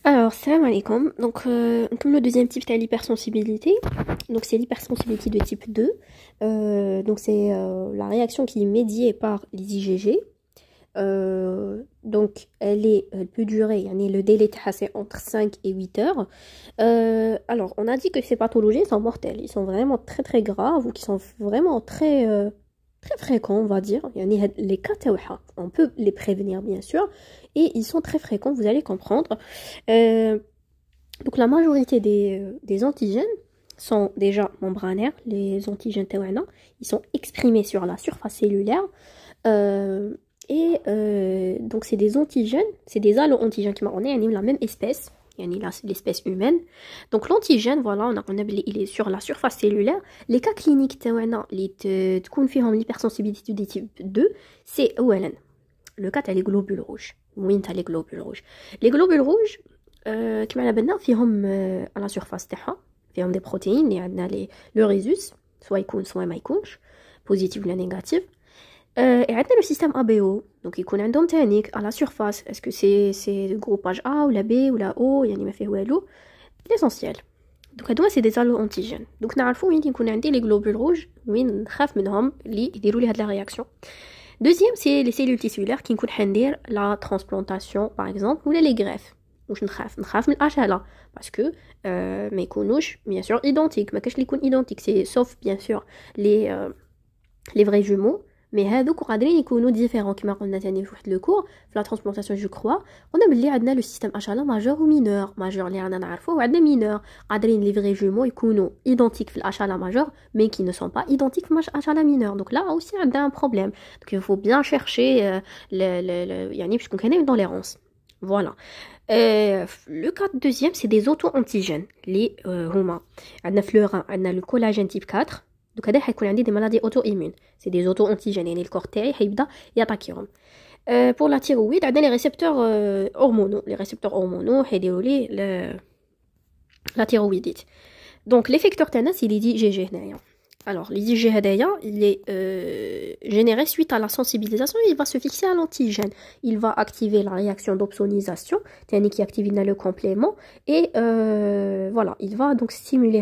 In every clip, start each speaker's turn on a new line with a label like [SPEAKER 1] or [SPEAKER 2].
[SPEAKER 1] Alors, salam alaikum. Donc, comme le deuxième type, c'est l'hypersensibilité. Donc, c'est l'hypersensibilité de type 2. Donc, c'est la réaction qui est médiée par les IgG. Donc, elle peut durer, le délai c'est entre 5 et 8 heures. Alors, on a dit que ces pathologies sont mortelles. Ils sont vraiment très très graves ou qui sont vraiment très fréquents, on va dire. Les cas, on peut les prévenir, bien sûr. Et ils sont très fréquents, vous allez comprendre. Euh, donc la majorité des antigènes sont déjà membranaires, les antigènes TONA, ils sont exprimés sur la surface cellulaire. Euh, donc c'est des antigènes, c'est des allo-antigènes qui sont la même espèce, l'espèce humaine. Donc l'antigène, voilà, il est sur la surface cellulaire. Les cas cliniques TONA, les l'hypersensibilité du type 2, c'est OLN. Le cas, t'as les globules rouges. Oui, t'as les globules rouges. Les globules rouges, كما على بالنا فيهم à la surface تاعها فيهم des protéines اللي عندنا le rhésus soit يكون soit ما يكونش positif ولا négatif. Et عندنا le système ABO donc يكون عندهم تاني à la surface est-ce que c'est le groupage A ou la B ou la O يعني ما فيه والو l'essentiel. Donc هادو c'est des allo-antigènes. Donc نعرفوا وين يكون عندي les globules rouges وين نخاف منهم اللي يديروا لي هاد la réaction. Deuxième, c'est les cellules tissulaires qui incluent la transplantation, par exemple, ou les greffes. Ou je ne خاف من الHLA parce que ما يكونوش bien sûr identiques, ما كاش اللي يكون identique, c'est sauf bien sûr les vrais jumeaux, mais هذوك قادرين يكونوا différents كما قلنا ثاني في واحد لو كور في la transplantation je crois. قلنا بلي عندنا le système HLA majeur ou mineur, majeur اللي رانا نعرفوه وعندنا mineur قادرين les vrais jumeaux يكونوا identiques في HLA majeur mais qui ne sont pas identiques في HLA mineur. Donc là aussi عندنا un problème. Donc il faut bien chercher يعني باش تكون كاينه une tolérance. Voilà. Le cas deuxième, c'est des auto-antigènes. Les هما عندنا في le rein عندنا le collagène type 4. Donc هذا حيكون عندي des maladies auto-immunes. C'est des auto-antigènes يعني الكور تاعي حيبدا ياتاكيهم. Pour la thyroïde عندنا les récepteurs hormonaux. Les récepteurs hormonaux حيديروا لي la thyroïdite. Donc l'effecteur تاعنا c'est les IgG هنايا. Alors, l'IgG هدايا, il est généré suite à la sensibilisation, il va se fixer à l'antigène. Il va activer la réaction d'opsonisation, qui active le complément, et voilà, il va donc stimuler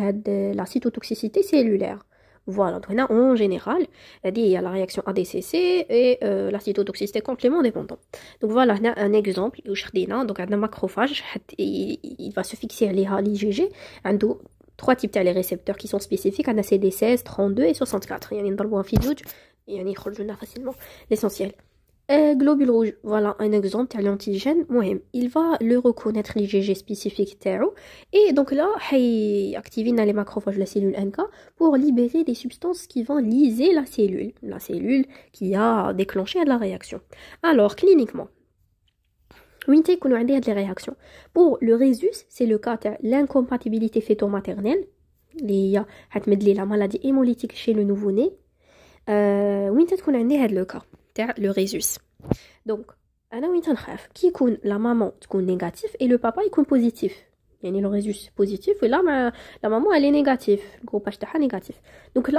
[SPEAKER 1] la cytotoxicité cellulaire. Voilà, donc en général, il y a la réaction ADCC et la cytotoxicité complément dépendant. Donc voilà, on a un exemple, donc un macrophage, il va se fixer à l'IgG, trois types de récepteurs qui sont spécifiques, on a CD16, 32 et 64. Il y a un fidouj, il y a facilement l'essentiel. Globule rouge, voilà un exemple de l'antigène. Il va le reconnaître l'IgG spécifique TAO et donc là, il active les macrophages de la cellule NK pour libérer des substances qui vont liser la cellule qui a déclenché la réaction. Alors, cliniquement, وين تيكونوا عندي هاد لي رياكسيون pour le rhésus c'est le cas تاع l'incompatibilité fœto-maternelle اللي هي حتمد لي لا maladie hémolytique chez le nouveau-né. وين تكون عندي هاد لو كا تاع le rhésus donc انا وين تنخاف كي يكون لا مامون تكون نيجاتيف et le papa يكون positif يعني le rhésus positif et là la maman elle est négative le groupage تاعها négatif. Donc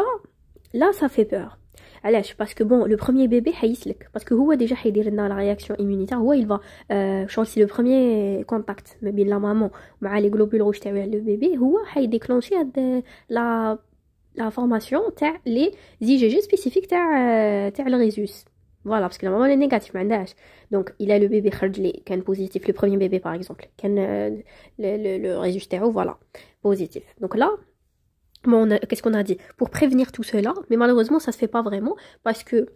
[SPEAKER 1] là ça fait peur. علاش parce que bon le premier bébé حيسلك parce que هو déjà حيدير لنا la réaction immunitaire هو il va c'est le premier contact ما بين la maman مع les globules rouges تاع le bébé هو حيديكلونشي la formation تاع les IgG spécifiques تاع le rhésus. Voilà parce que la maman est négative ما عندهاش. Donc il a le bébé خرج لي كان positif le premier bébé par exemple كان le rhésus تاعو voilà positif. Donc là qu'est-ce qu'on a dit pour prévenir tout cela, mais malheureusement ça se fait pas vraiment parce que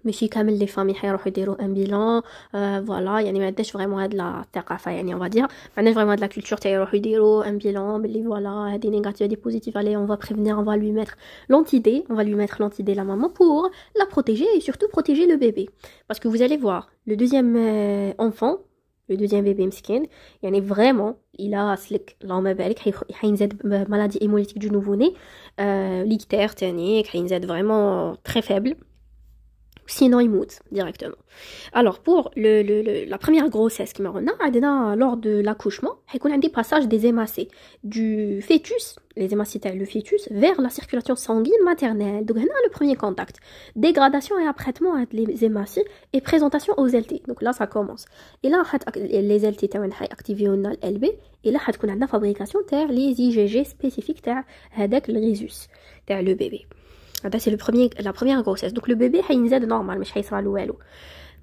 [SPEAKER 1] ماشي كامل les familles حيروحوا يديروا un bilan voilà يعني ما عندناش vraiment هاد la ثقافه يعني on va dire ما عندناش vraiment هاد la culture تاع يروحوا يديروا un bilan باللي voilà هادي négative هادي positive allez on va prévenir on va lui mettre l'antidé la maman pour la protéger et surtout protéger le bébé parce que vous allez voir le deuxième enfant le deuxième bébé مسكين يعني vraiment il a سلك اللهم بارك حينزاد maladie hémolytique du nouveau-né l'ictère تاني حينزاد vraiment très faible sinon il mourra directement. Alors pour la première grossesse qui m'a lors de l'accouchement, il y a des passages des hémacées du fœtus, les hémacées le fœtus, vers la circulation sanguine maternelle. Donc là le premier contact, dégradation et apprêtement des hémacées et présentation aux LT. Donc là ça commence. Et là les LT activent le LB et là il y a la fabrication des IgG spécifiques avec le rhésus, le bébé. C'est la première grossesse. Donc le bébé est normal, mais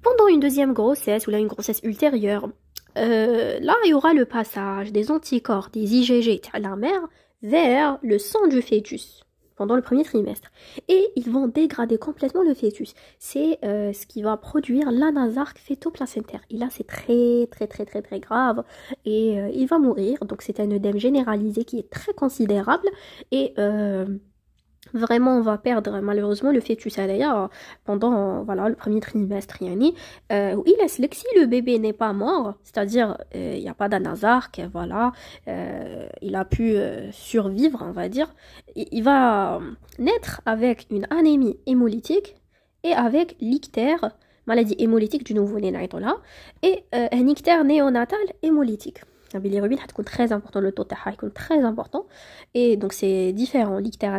[SPEAKER 1] pendant une deuxième grossesse ou là une grossesse ultérieure, là il y aura le passage des anticorps, des IgG de la mère vers le sang du fœtus pendant le premier trimestre. Et ils vont dégrader complètement le fœtus. C'est ce qui va produire l'anasarque fœtoplacentaire. Et là c'est très grave et il va mourir. Donc c'est un œdème généralisé qui est très considérable et vraiment on va perdre malheureusement le fœtus d'ailleurs pendant le premier trimestre il est si le bébé n'est pas mort, c'est-à-dire il n'y a pas d'anasarque, il a pu survivre, on va dire, il va naître avec une anémie hémolytique et avec l'ictère, maladie hémolytique du nouveau-né et un ictère néonatal hémolytique. La bilirubine est très important, le taux est très important, et donc c'est différent. L'ictère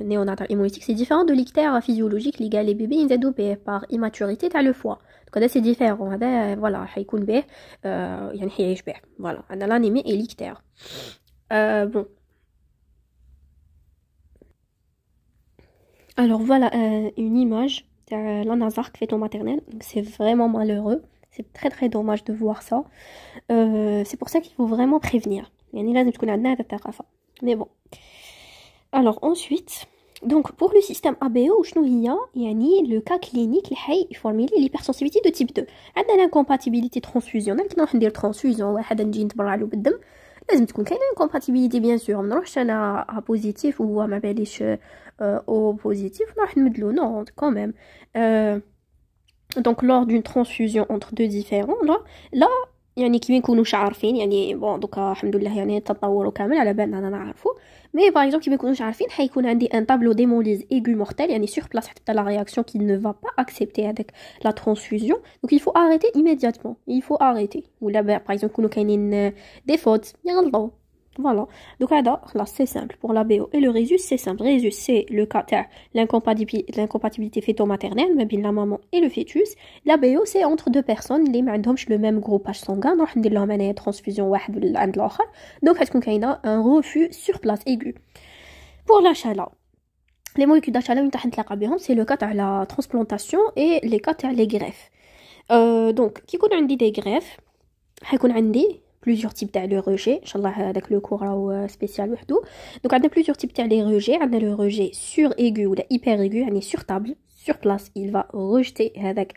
[SPEAKER 1] néonatal hémolytique c'est différent de l'ictère physiologique lié les bébés ils adoptés par immaturité تاع le foie. Donc c'est différent. Voilà, حيكون به يعني حيعيش به. Voilà, on a l'anémie et l'ictère. Bon. Alors voilà une image de l'anasarque fœto-maternelle. C'est vraiment malheureux. C'est très dommage de voir ça. C'est pour ça qu'il faut vraiment prévenir. Mais bon. Alors ensuite, donc pour le système ABO, le cas clinique il formule l'hypersensibilité de type 2. On a l'incompatibilité transfusionnelle qui nous dire transfusion واحد نجي نتبرع له بالدم. لازم تكون كاينه incompatibilité bien sûr. ما نروحش انا A positif ou ما باليش O positif نروح نمدلو non quand même. Donc lors d'une transfusion entre deux différents là يعني كي يكونوش عارفين يعني بون دوكا الحمد لله يعني تطوروا كامل على بالنا انا نعرفوا مي باغ اكزومبل كي ما يكونوش عارفين حيكون عندي ان طابلو ديموليز ايغو مورتيل يعني sur place حتى la réaction qui ne va pas accepter avec la transfusion. Donc il faut arrêter immédiatement, il faut arrêter. Ou là par exemple يكونوا كاينين des fautes يغلطوا. Voilà, donc là c'est simple pour la BO et le résus c'est simple. Résus c'est le cas l'incompatibilité fœto-maternelle mais bien la maman et le fœtus. La BO c'est entre deux personnes اللي ما عندهمش le même groupage sanguin نروح ندير لهم انايا transfusion واحد ولا عند الاخر. Donc هتكون كاينه un refus sur place aigu. Pour la chala, les molécules d'achala اللي نتلاقى بهم c'est le cas تاع la transplantation et les cas تاع les greffes. Donc كي يكون عندي des greffes حيكون عندي plusieurs types de rejet. Inch'Allah, avec le cours spécial. Donc, on a plusieurs types de rejet. On a le rejet sur-aigu ou hyper-aigu. On est sur table, sur place. Il va rejeter avec,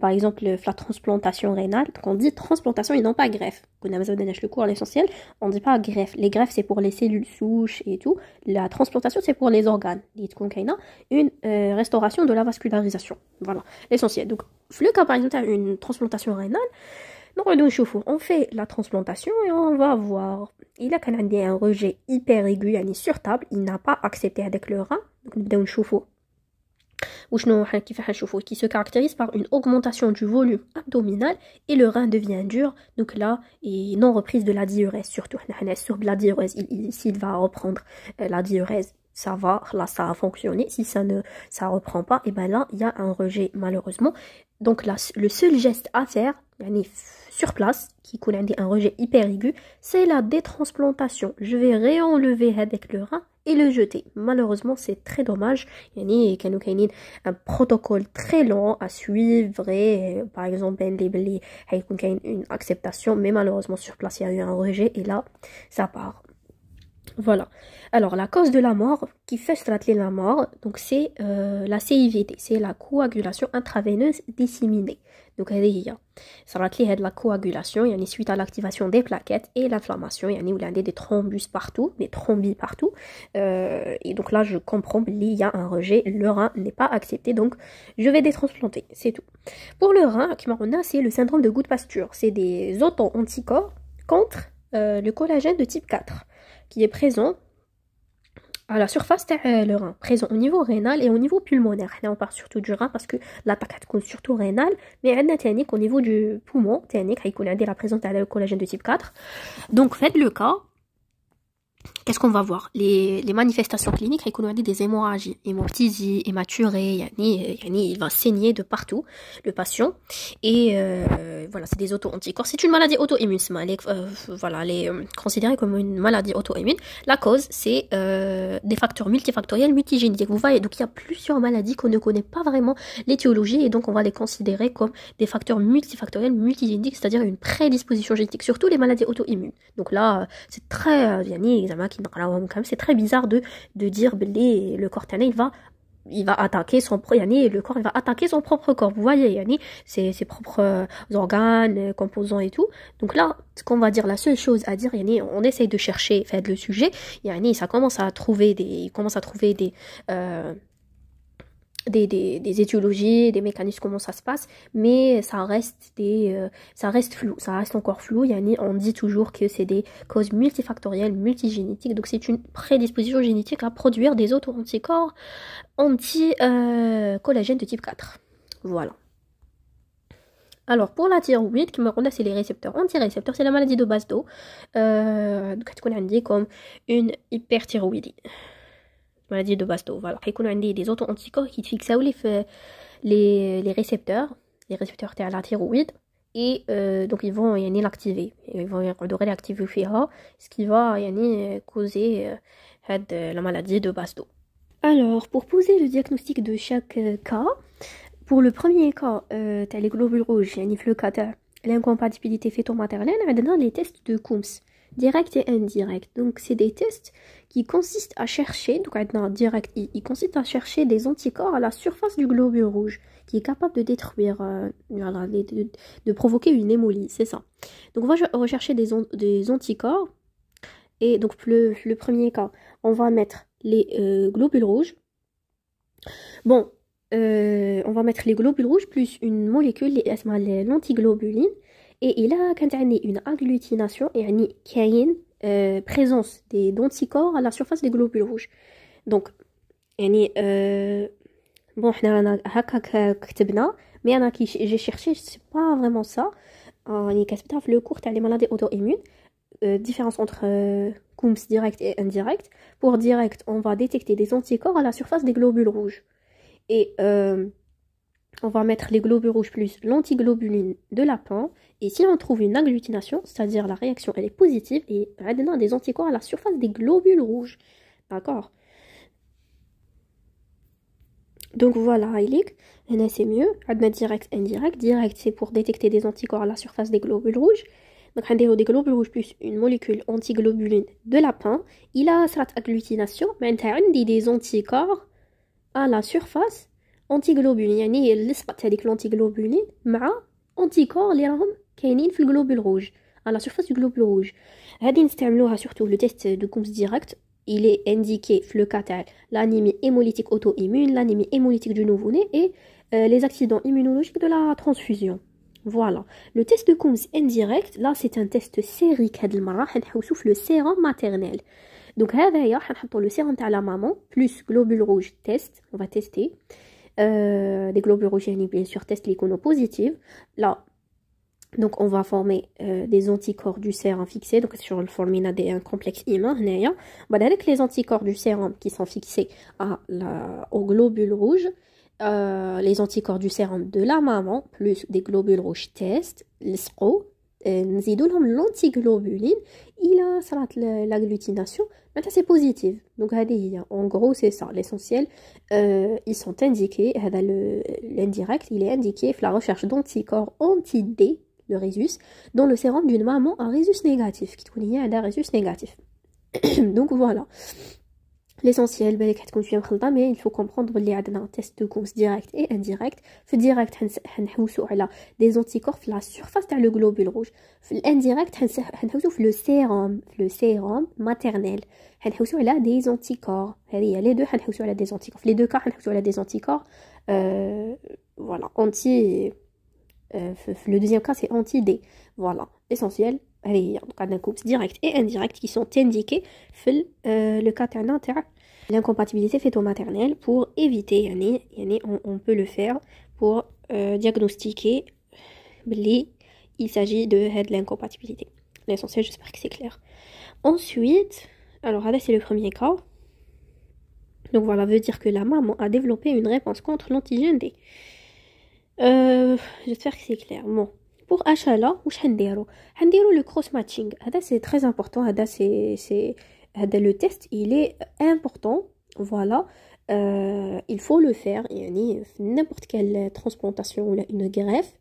[SPEAKER 1] par exemple, la transplantation rénale. Donc, on dit transplantation et non pas greffe. On a le cours à l'essentiel. On ne dit pas greffe. Les greffes, c'est pour les cellules souches et tout. La transplantation, c'est pour les organes. Une restauration de la vascularisation. Voilà, l'essentiel. Donc, le cas, par exemple, une transplantation rénale. Donc on fait la transplantation et on va voir. Il a quand même un rejet hyper aigu, sur table, il n'a pas accepté avec le rein. Donc nous نشوفوا وشنو كيف حنشوفوا qui se caractérise par une augmentation du volume abdominal et le rein devient dur. Donc là, et non reprise de la diurèse surtout. Sur la diurèse, s'il va reprendre la diurèse, ça va, là ça a fonctionné. Si ça reprend pas, et ben là il y a un rejet malheureusement. Donc là le seul geste à faire sur place qui connaît un rejet hyper aigu, c'est la détransplantation. Je vais réenlever avec le rein et le jeter. Malheureusement c'est très dommage. Il y a un protocole très long à suivre et par exemple une acceptation, mais malheureusement sur place il y a eu un rejet et là ça part. Voilà. Alors la cause de la mort qui fait traiter la mort, donc c'est la CIVD, c'est la coagulation intraveineuse disséminée. Donc il y a la coagulation, il y a suite à l'activation des plaquettes et l'inflammation, il y a des thrombus partout, des thrombis partout. Et donc là je comprends qu'il y a un rejet, le rein n'est pas accepté, donc je vais détransplanter, c'est tout. Pour le rein, c'est le syndrome de Gould-Pasture, c'est des auto-anticorps contre le collagène de type 4 qui est présent à la surface le rein, présent au niveau rénal et au niveau pulmonaire. Là, on parle surtout du rein parce que l'attaque est surtout rénale, mais on a au niveau du poumon, il y a la présence de collagène de type 4. Donc, faites le cas. Qu'est-ce qu'on va voir? Les manifestations cliniques, il y a des hémorragies, hémoptysie, hématurée, il va saigner de partout, le patient. Et voilà, c'est des auto-anticorps. C'est une maladie auto-immune, voilà, elle est considérée comme une maladie auto-immune. La cause, c'est des facteurs multifactoriels multigénétiques. Vous voyez, donc il y a plusieurs maladies qu'on ne connaît pas vraiment l'étiologie, et donc on va les considérer comme des facteurs multifactoriels multigénétiques, c'est-à-dire une prédisposition génétique, surtout les maladies auto-immunes. Donc là, c'est très, c'est très bizarre de dire le corps il va attaquer son propre corps. Vous voyez, ses propres organes, composants et tout. Donc là, ce qu'on va dire, la seule chose à dire, on essaye de chercher, faire le sujet. Ça commence à trouver des étiologies, des mécanismes, comment ça se passe, mais ça reste flou, ça reste encore flou. On dit toujours que c'est des causes multifactorielles, multigénétiques, donc c'est une prédisposition génétique à produire des auto-anticorps anti-collagène de type 4. Voilà. Alors, pour la thyroïde, c'est les récepteurs anti-récepteurs, c'est la maladie de Basedow. Donc, on dit comme une hyperthyroïdie. Maladie de Basedow, voilà. Il y a des auto-anticorps qui fixent les récepteurs de la thyroïde, et donc ils vont l'activer, ils vont réactiver ce qui va causer la maladie de Basedow. Alors, pour poser le diagnostic de chaque cas, pour le premier cas, tu as les globules rouges, le cas de l'incompatibilité fœto-maternelle, on a les tests de Coombs, direct et indirect. Donc, c'est des tests qui consistent à chercher, donc direct, il consiste à chercher des anticorps à la surface du globule rouge, qui est capable de détruire, de provoquer une hémolyse, c'est ça. Donc, on va rechercher des anticorps, et donc, le premier cas, on va mettre les globules rouges. Bon, on va mettre les globules rouges plus une molécule, l'antiglobuline, et il a une agglutination, et une présence d'anticorps à la surface des globules rouges. Donc, bon, mais j'ai cherché, c'est pas vraiment ça. Le cours, les maladies auto-immunes, différence entre Coombs direct et indirect. Pour direct, on va détecter des anticorps à la surface des globules rouges. Et on va mettre les globules rouges plus l'antiglobuline de lapin. Et si on trouve une agglutination, c'est-à-dire la réaction elle est positive, et on a des anticorps à la surface des globules rouges. D'accord? Donc voilà, c'est mieux. On a direct, indirect. Direct, c'est pour détecter des anticorps à la surface des globules rouges. Donc, on a des globules rouges plus une molécule antiglobuline de lapin. Il a cette agglutination, mais on a des anticorps à la surface antiglobuline. يعني النسبة هذيك l'antiglobuline مع anticorps اللي راهم كاينين في الجلوبول rouge à la surface du globule rouge. هذه نستعملوها surtout le test de Coombs direct. Il est indiqué في le cas تاع l'anémie hémolytique auto-immune, l'anémie hémolytique du nouveau-né et les accidents immunologiques de la transfusion. Voilà. Le test de Coombs indirect, là c'est un test sérique هاد المرة حنحوسو في le sérum maternel. Donc هذايا حنحطو le sérum تاع la maman plus globule rouge test, on va tester des globules rouges bien sûr test l'iconopositive. Là donc on va former des anticorps du sérum fixés, donc sur le formine ADN complexe humain هنايا. Avec les anticorps du sérum qui sont fixés au globule rouge, les anticorps du sérum de la maman plus des globules rouges test l'SCO نزيدو لهم l'antiglobuline, il a l'agglutination, maintenant c'est positif. Donc en gros c'est ça l'essentiel. Ils sont indiqués, l'indirect il est indiqué la recherche d'anticorps anti-D, le rhésus, dans le sérum d'une maman à rhésus négatif, qui connaît un rhésus négatif. Donc voilà. L'essentiel, mais il faut comprendre qu'il y a un test de Coombs direct et indirect. في direct, هنحوسو على des anticorps في la surface تاع le globule rouge. في l'indirect, هنحوسو في le sérum maternel. هنحوسو على des anticorps. هذه les deux هنحوسو على des anticorps. Les deux cas هنحوسو على des anticorps. Voilà, le deuxième cas c'est anti-D. Voilà, l'essentiel. Donc on a Coombs direct et indirect qui sont indiqués في le cas تاعنا تاع l'incompatibilité fœto-maternelle pour éviter, on peut le faire pour diagnostiquer il s'agit de l'incompatibilité. L'essentiel, j'espère que c'est clair. Ensuite, alors là c'est le premier cas. Donc voilà, veut dire que la maman a développé une réponse contre l'antigène D. J'espère que c'est clair. Bon, pour HLA, واش حنديرو le cross matching. C'est très important. Le test, il est important. Voilà. Il faut le faire. N'importe quelle transplantation ou une greffe.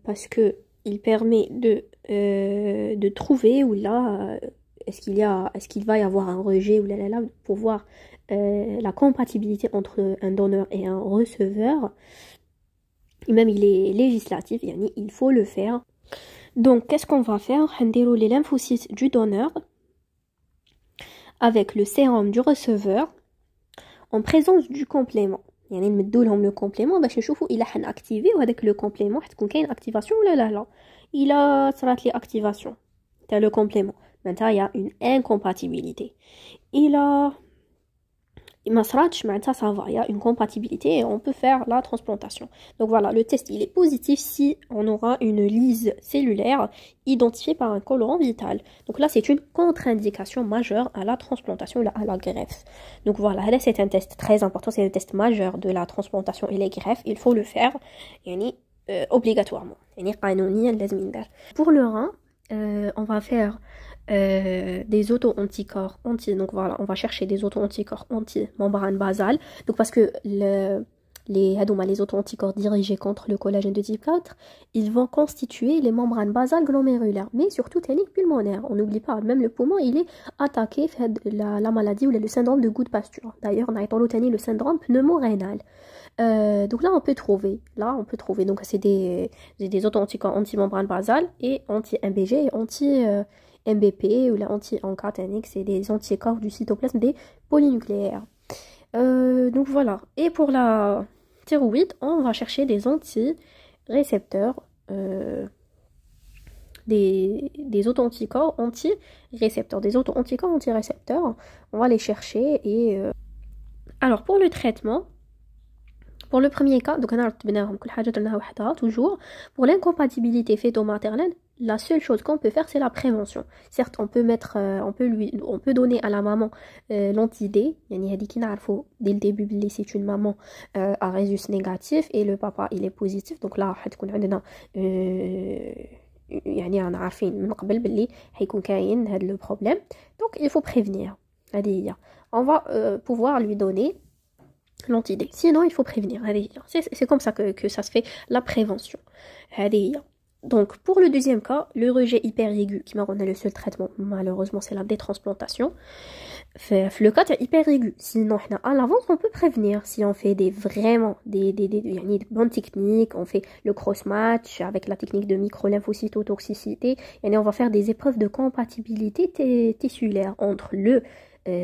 [SPEAKER 1] Parce que il permet de trouver où là est-ce qu'il va y avoir un rejet ou là pour voir la compatibilité entre un donneur et un receveur. Et même il est législatif, il faut le faire. Donc qu'est-ce qu'on va faire? On déroule les lymphocytes du donneur avec le sérum du receveur en présence du complément. يعني نمدو لهم le complément باش نشوفوا إلا حنأكتيفي وهذاك le complément حتكون كاين activation ولا لا. إلا صرات لي activation تاع le complément معناتها il y a une incompatibilité. إلا ما صراتش معناتها ça va, il y a une compatibilité et on peut faire la transplantation. Donc voilà, le test il est positif si on aura une lyse cellulaire identifiée par un colorant vital. Donc là c'est une contre-indication majeure à la transplantation ou à la greffe. Donc voilà, là c'est un test très important, c'est le test majeur de la transplantation et les greffes, il faut le faire obligatoirement. Pour le rein, on va faire des auto-anticorps donc voilà, on va chercher des auto-anticorps anti-membrane basale. Donc parce que les auto-anticorps dirigés contre le collagène de type 4, ils vont constituer les membranes basales glomérulaires, mais surtout technique pulmonaire. On n'oublie pas, même le poumon, il est attaqué par la maladie ou le syndrome de Gout-Pasture. D'ailleurs, on a étalé le syndrome pneumorénal. Donc là on peut trouver, donc c'est des auto-anticorps anti-membrane basale et anti-MBG et anti-MBP ou la anti-ANCA, c'est des anticorps du cytoplasme des polynucléaires. Donc voilà, et pour la thyroïde, on va chercher des anti-récepteurs, des auto-anticorps anti-récepteurs, des auto-anticorps anti-récepteurs, on va les chercher et alors pour le traitement, pour le premier cas, donc toujours, pour l'incompatibilité fœto-maternelle, la seule chose qu'on peut faire, c'est la prévention. Certes, on peut donner à la maman l'anti-D, dès le début, c'est une maman à résus négatif et le papa, il est positif. Donc là, أنا عارفين من قبل باللي حيكون كاين هذا le problème. Donc il faut prévenir. On va pouvoir lui donner l'anti-D. Sinon, il faut prévenir. C'est comme ça que ça se fait, la prévention. Donc, pour le deuxième cas, le rejet hyper aigu, qui m'a donné le seul traitement, malheureusement, c'est la détransplantation. Le cas est hyper aigu. Sinon, à l'avance, on peut prévenir. Si on fait des bonnes techniques, on fait le cross-match avec la technique de micro-lymphocytotoxicité, et on va faire des épreuves de compatibilité tissulaire entre le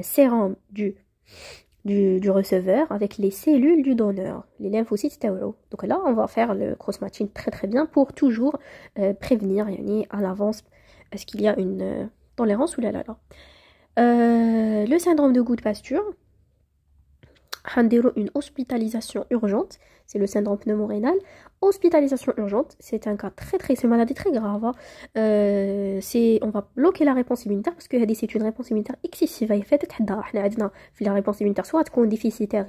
[SPEAKER 1] sérum du receveur avec les cellules du donneur, les lymphocytes TAO. Donc là, on va faire le cross-matching très très bien pour toujours prévenir à l'avance est-ce qu'il y a une tolérance ou là. Le syndrome de Gout-Pasture, une hospitalisation urgente, c'est le syndrome pneumorénal. Hospitalisation urgente, c'est un cas c'est une maladie très grave. On va bloquer la réponse immunitaire parce que c'est une réponse immunitaire excessive. La réponse immunitaire soit déficitaire,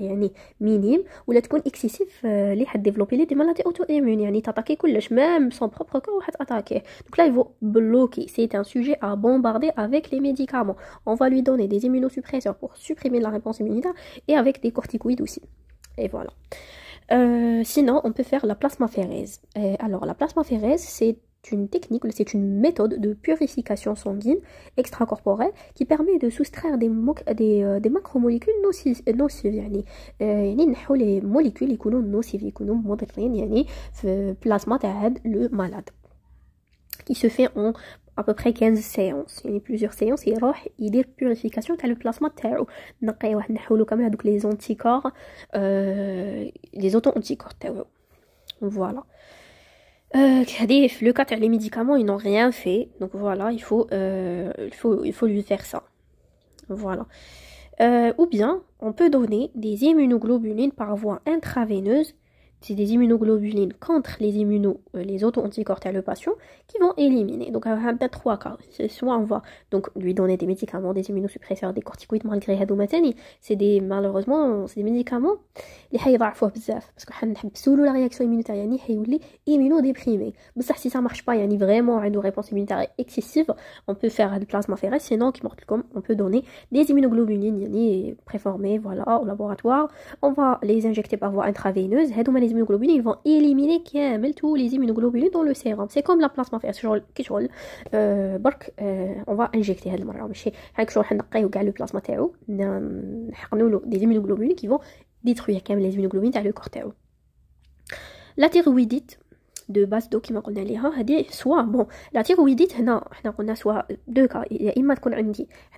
[SPEAKER 1] minime, ou excessive, les développer des maladies auto-immunes, t'attaquer même son propre corps attaquer. Donc là, il faut bloquer. C'est un sujet à bombarder avec les médicaments. On va lui donner des immunosuppresseurs pour supprimer la réponse immunitaire et avec des corticoïdes aussi. Et voilà. Sinon, on peut faire la plasmaphérèse. Alors, la plasmaphérèse, c'est une technique, c'est une méthode de purification sanguine extracorporelle qui permet de soustraire des macromolécules nocives. نحو les molécules يكونوا nocives, يكونوا مضرين في البلازما تاع le malade. Qui se fait en à peu près 15 séances. Il y a plusieurs séances et il y a purification تاع le plasma تاعو. نقيوه نحولو كامل هذوك les anticorps les auto-anticorps تاعو. Voilà. Le cas les médicaments, ils n'ont rien fait. Donc voilà, il faut lui faire ça. Voilà. Ou bien, on peut donner des immunoglobulines par voie intraveineuse. C'est des immunoglobulines contre les auto-anticorps à le patient qui vont éliminer. Donc, on a trois cas. Soit on va donc lui donner des médicaments, des immunosuppresseurs, des corticoïdes malgré هادو مثلا. Malheureusement, c'est des médicaments اللي حيضعفوه بزاف parce que حنحبسوا له la réaction immunitaire يعني حيولي immunodéprimé. بصح si ça marche pas يعني vraiment عنده réponse immunitaire excessive, on peut faire du plasmaphéresis sinon on peut donner des immunoglobulines يعني préformées voilà au laboratoire. On va les injecter par voie intraveineuse. Les immunoglobulines ils vont éliminer tous les immunoglobulines dans le sérum. C'est comme la plasmaphéresis. On va injecter هاد المرة ماشي هاك شغل حنقيو كاع لو بلازما تاعو نحقنوا له des immunoglobulines qui vont détruire كامل les immunoglobulines تاع le corps تاعو. La thyroïdite de base d'eau كما قلنا ليها هذه سوا بون لا تيرويديت هنا حنا قلنا سوا دو كا يا اما تكون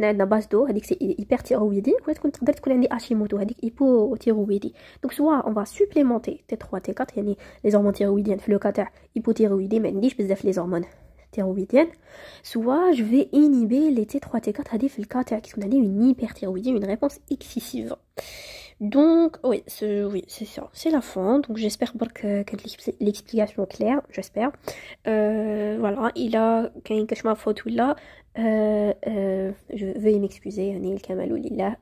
[SPEAKER 1] عندنا باز دو هذيك سي هيبر تيرويدي ولا تكون عندي هاشيموتو هذيك هيبو تيرويدي دونك سوا اون فا سوبليمونتي تي 3 تي 4 يعني لي هرمون تيرويديان في لو كا تاع هيبو تيرويدي ما عنديش بزاف لي هرمون thyroïdienne, soit je vais inhiber les T3 T4 هذه في الكا تاع كي تكون عندي une hyperthyroïdie, une réponse excessive. Donc, oui, c'est ça, c'est la fin. Donc, j'espère que l'explication claire, j'espère. Voilà, il a quelque chose à faute là. Je vais m'excuser, Anil Kamalou Lillah.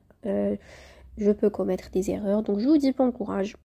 [SPEAKER 1] Je peux commettre des erreurs. Donc, je vous dis bon courage.